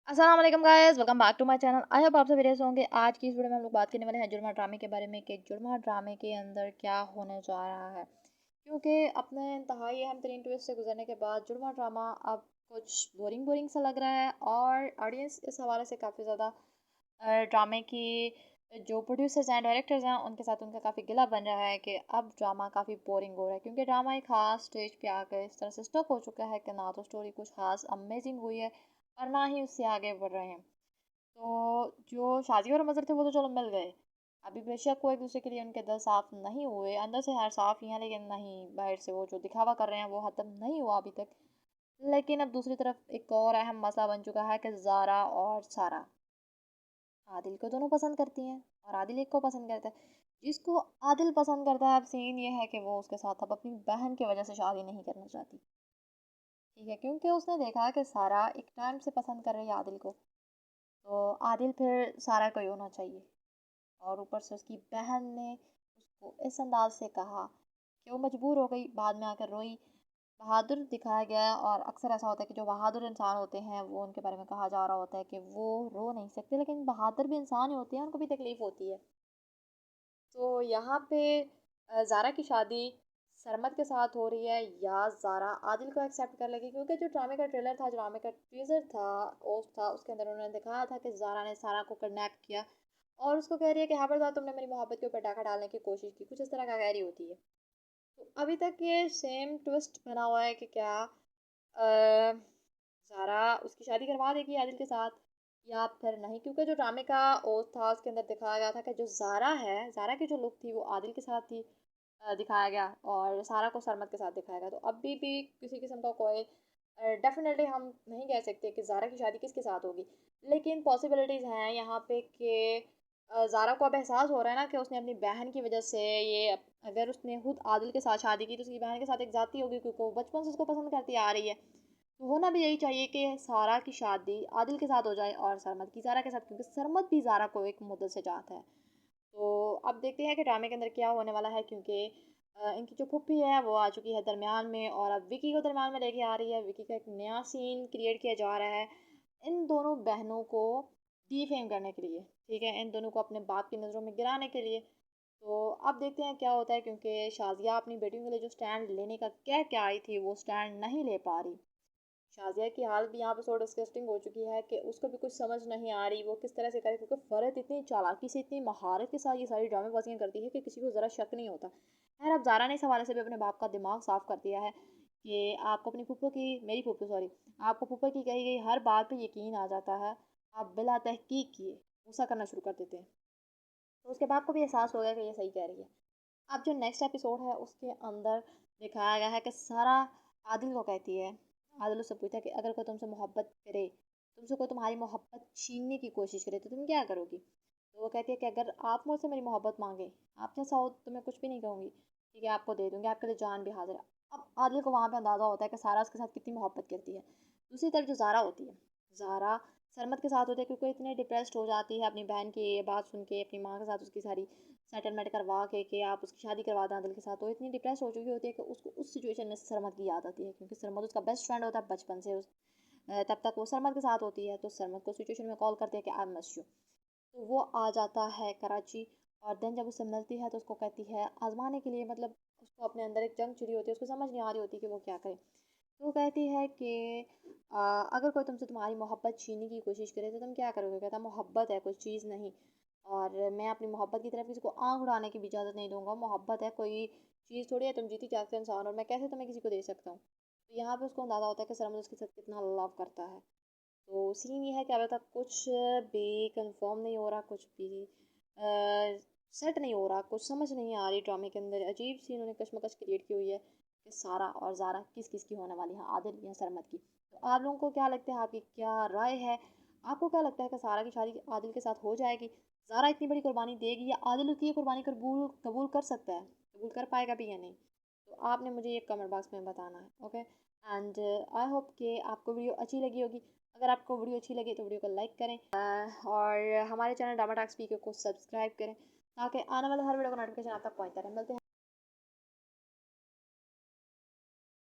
अस्सलाम वालेकुम guys, welcome back to my channel. I hope आप सब बढ़िया होंगे। आज की इस वीडियो में हम लोग बात करने वाले हैं जुर्मा ड्रामे के बारे में कि जुर्मा ड्रामे के अंदर क्या होने जा रहा है। क्योंकि अपने इंतहाई अहम तरीन ट्विस्ट से गुजरने के बाद जुर्मा ड्रामा अब कुछ बोरिंग बोरिंग सा लग रहा है और ऑडियंस इस हवाले से काफ़ी ज़्यादा ड्रामे की जो प्रोड्यूसर्स हैं, डायरेक्टर्स हैं, उनके साथ उनका काफ़ी गिला बन रहा है कि अब ड्रामा काफ़ी बोरिंग हो रहा है। क्योंकि ड्रामा एक ख़ास स्टेज पे आकर इस तरह से स्टक हो चुका है कि ना तो स्टोरी कुछ ख़ास अमेजिंग हुई है और ना ही उससे आगे बढ़ रहे हैं। तो जो शाज़िया और मज़र थे वो तो चलो मिल गए। अभी बेशक वो एक-दूसरे के लिए उनके दिल साफ़ नहीं हुए, अंदर से खैर साफ़ ही हैं लेकिन नहीं बाहर से वो जो दिखावा कर रहे हैं वो ख़त्म नहीं हुआ अभी तक। लेकिन अब दूसरी तरफ एक और अहम मसला बन चुका है कि ज़ारा और सारा आदिल को दोनों पसंद करती हैं और आदिल एक को पसंद करता है। जिसको आदिल पसंद करता है अब सीन ये है कि वो उसके साथ अब अपनी बहन की वज़ह से शादी नहीं करना चाहती। ठीक है? क्योंकि उसने देखा कि सारा एक टाइम से पसंद कर रही है आदिल को, तो आदिल फिर सारा को ही होना चाहिए। और ऊपर से उसकी बहन ने उसको इस अंदाज से कहा कि वो मजबूर हो गई, बाद में आकर रोई। बहादुर दिखाया गया और अक्सर ऐसा होता है कि जो बहादुर इंसान होते हैं वो उनके बारे में कहा जा रहा होता है कि वो रो नहीं सकते, लेकिन बहादुर भी इंसान ही होते हैं, उनको भी तकलीफ़ होती है। तो यहाँ पे ज़ारा की शादी सरमद के साथ हो रही है या ज़ारा आदिल को एक्सेप्ट कर लेगी, क्योंकि जो ड्रामे का ट्रेलर था, ड्रामे का टीज़र था, पोस्ट था, उसके अंदर उन्होंने दिखाया था कि ज़ारा ने सारा को किडनैप किया और उसको कह रही है कि खबरदार तुमने मेरी मोहब्बत के ऊपर डाका डालने की कोशिश की, कुछ इस तरह का कह रही होती है। तो अभी तक ये सेम ट्विस्ट बना हुआ है कि क्या ज़ारा उसकी शादी करवा देगी आदिल के साथ या फिर नहीं, क्योंकि जो ड्रामे का ओथ था उसके अंदर दिखाया गया था कि जो ज़ारा है, ज़ारा की जो लुक थी वो आदिल के साथ थी, दिखाया गया और सारा को सरमद के साथ दिखाया गया। तो अभी भी किसी किस्म का कोई डेफिनेटली हम नहीं कह सकते कि ज़ारा की शादी किसके साथ होगी, लेकिन पॉसिबिलिटीज़ हैं यहाँ पे कि ज़ारा को अब एहसास हो रहा है ना कि उसने अपनी बहन की वजह से ये अगर उसने खुद आदिल के साथ शादी की तो उसकी बहन के साथ एक जाती होगी, क्योंकि वो बचपन से उसको पसंद करती आ रही है। तो होना भी यही चाहिए कि सारा की शादी आदिल के साथ हो जाए और सरमद की ज़ारा के साथ, क्योंकि सरमद भी ज़ारा को एक मुद्दत से चाहता है। तो अब देखते हैं कि ड्रामे के अंदर क्या होने वाला है, क्योंकि इनकी जो फूफी है वो आ चुकी है दरमियान में और अब विकी को दरमियान में लेके आ रही है। विकी का एक नया सीन क्रिएट किया जा रहा है इन दोनों बहनों को डिफेम करने के लिए, ठीक है, इन दोनों को अपने बाप की नज़रों में गिराने के लिए। तो अब देखते हैं क्या होता है, क्योंकि शाजिया अपनी बेटियों के लिए जो स्टैंड लेने का कह के आई थी वो स्टैंड नहीं ले पा रही। शाज़िया की हालत भी यहाँ पे सो डिस्गस्टिंग हो चुकी है कि उसको भी कुछ समझ नहीं आ रही वो किस तरह से करे, क्योंकि फ़रत इतनी चालाकी से, इतनी महारत के साथ ये सारी ड्रामेबाजियाँ करती है कि किसी को ज़रा शक नहीं होता। खैर अब ज़ारा ने इस हवाले से भी अपने बाप का दिमाग साफ़ कर दिया है कि आपको अपनी फूफो की मेरी फूफो सॉरी आपको फूफो की कही गई हर बात पे यकीन आ जाता है, आप बिला तहकीक किए गुस्सा करना शुरू कर देते हैं। तो उसके बाप को भी एहसास हो गया कि ये सही कह रही है। अब जो नेक्स्ट एपिसोड है उसके अंदर दिखाया गया है कि सारा आदिल को कहती है, आदिल उससे पूछता है कि अगर कोई तुमसे मोहब्बत करे, तुमसे कोई तुम्हारी मोहब्बत छीनने की कोशिश करे तो तुम क्या करोगी। तो वो कहती है कि अगर आप मुझसे मेरी मोहब्बत मांगे, आप जैसा हो तो मैं कुछ भी नहीं कहूँगी, ठीक है, आपको दे दूँगी, आपके लिए जान भी हाजिर है। अब आदिल को वहाँ पे अंदाज़ा होता है कि सारा उसके साथ कितनी मोहब्बत करती है। दूसरी तरफ जो ज़ारा होती है, ज़ारा सरमत के साथ होती है, क्योंकि इतने डिप्रेस्ड हो जाती है अपनी बहन की ये बात सुन के, अपनी माँ के साथ उसकी सारी सेटलमेंट करवा के कि आप उसकी शादी करवा दें आदिल के साथ, तो इतनी डिप्रेस हो चुकी होती है कि उसको उस सिचुएशन में सरमद की याद आती है, क्योंकि सरमद उसका बेस्ट फ्रेंड होता है बचपन से तब तक वो सरमद के साथ होती है। तो सरमद को सिचुएशन में कॉल करती है कि आई मिस यू। तो वो आ जाता है कराची और देन जब उससे मिलती है तो उसको कहती है आजमाने के लिए, मतलब उसको अपने अंदर एक जंग छिड़ी होती है, उसको समझ नहीं आ रही होती कि वो क्या करे। तो वो कहती है कि अगर कोई तुमसे तुम्हारी मोहब्बत छीनने की कोशिश करे तो तुम क्या करोगे। कहता मोहब्बत है कुछ चीज़ नहीं, और मैं अपनी मोहब्बत की तरफ किसी को आँख उड़ाने की भी इजाज़त नहीं दूंगा। मोहब्बत है कोई चीज़ थोड़ी है, तुम जीती जागते इंसान, और मैं कैसे तुम्हें किसी को दे सकता हूँ। तो यहाँ पे उसको अंदाज़ा होता है कि सरमद उसके साथ कितना लव करता है। तो सीन ये है कि अभी तक कुछ भी कंफर्म नहीं हो रहा, कुछ भी सेट नहीं हो रहा, कुछ समझ नहीं आ रही। ड्रामे के अंदर अजीब सी इन्होंने कशमकश क्रिएट की हुई है कि सारा और ज़ारा किस किस की होने वाली है, आदिल या सरमद की। तो आप लोगों को क्या लगता है, आपकी क्या राय है, आपको क्या लगता है कि सारा की शादी आदिल के साथ हो जाएगी, ज़ारा इतनी बड़ी कुर्बानी देगी या आदिल उसकी ये कुर्बानी कबूल कबूल कर सकता है, कबूल कर पाएगा भी या नहीं। तो आपने मुझे ये कमेंट बॉक्स में बताना है, ओके। एंड आई होप कि आपको वीडियो अच्छी लगी होगी। अगर आपको वीडियो अच्छी लगे तो वीडियो को लाइक करें और हमारे चैनल ड्रामा टाक्स पीके को सब्सक्राइब करें, ताकि आने वाले हर वीडियो का नोटिफिकेशन आप तक पहुंचता रहे। मिलते हैं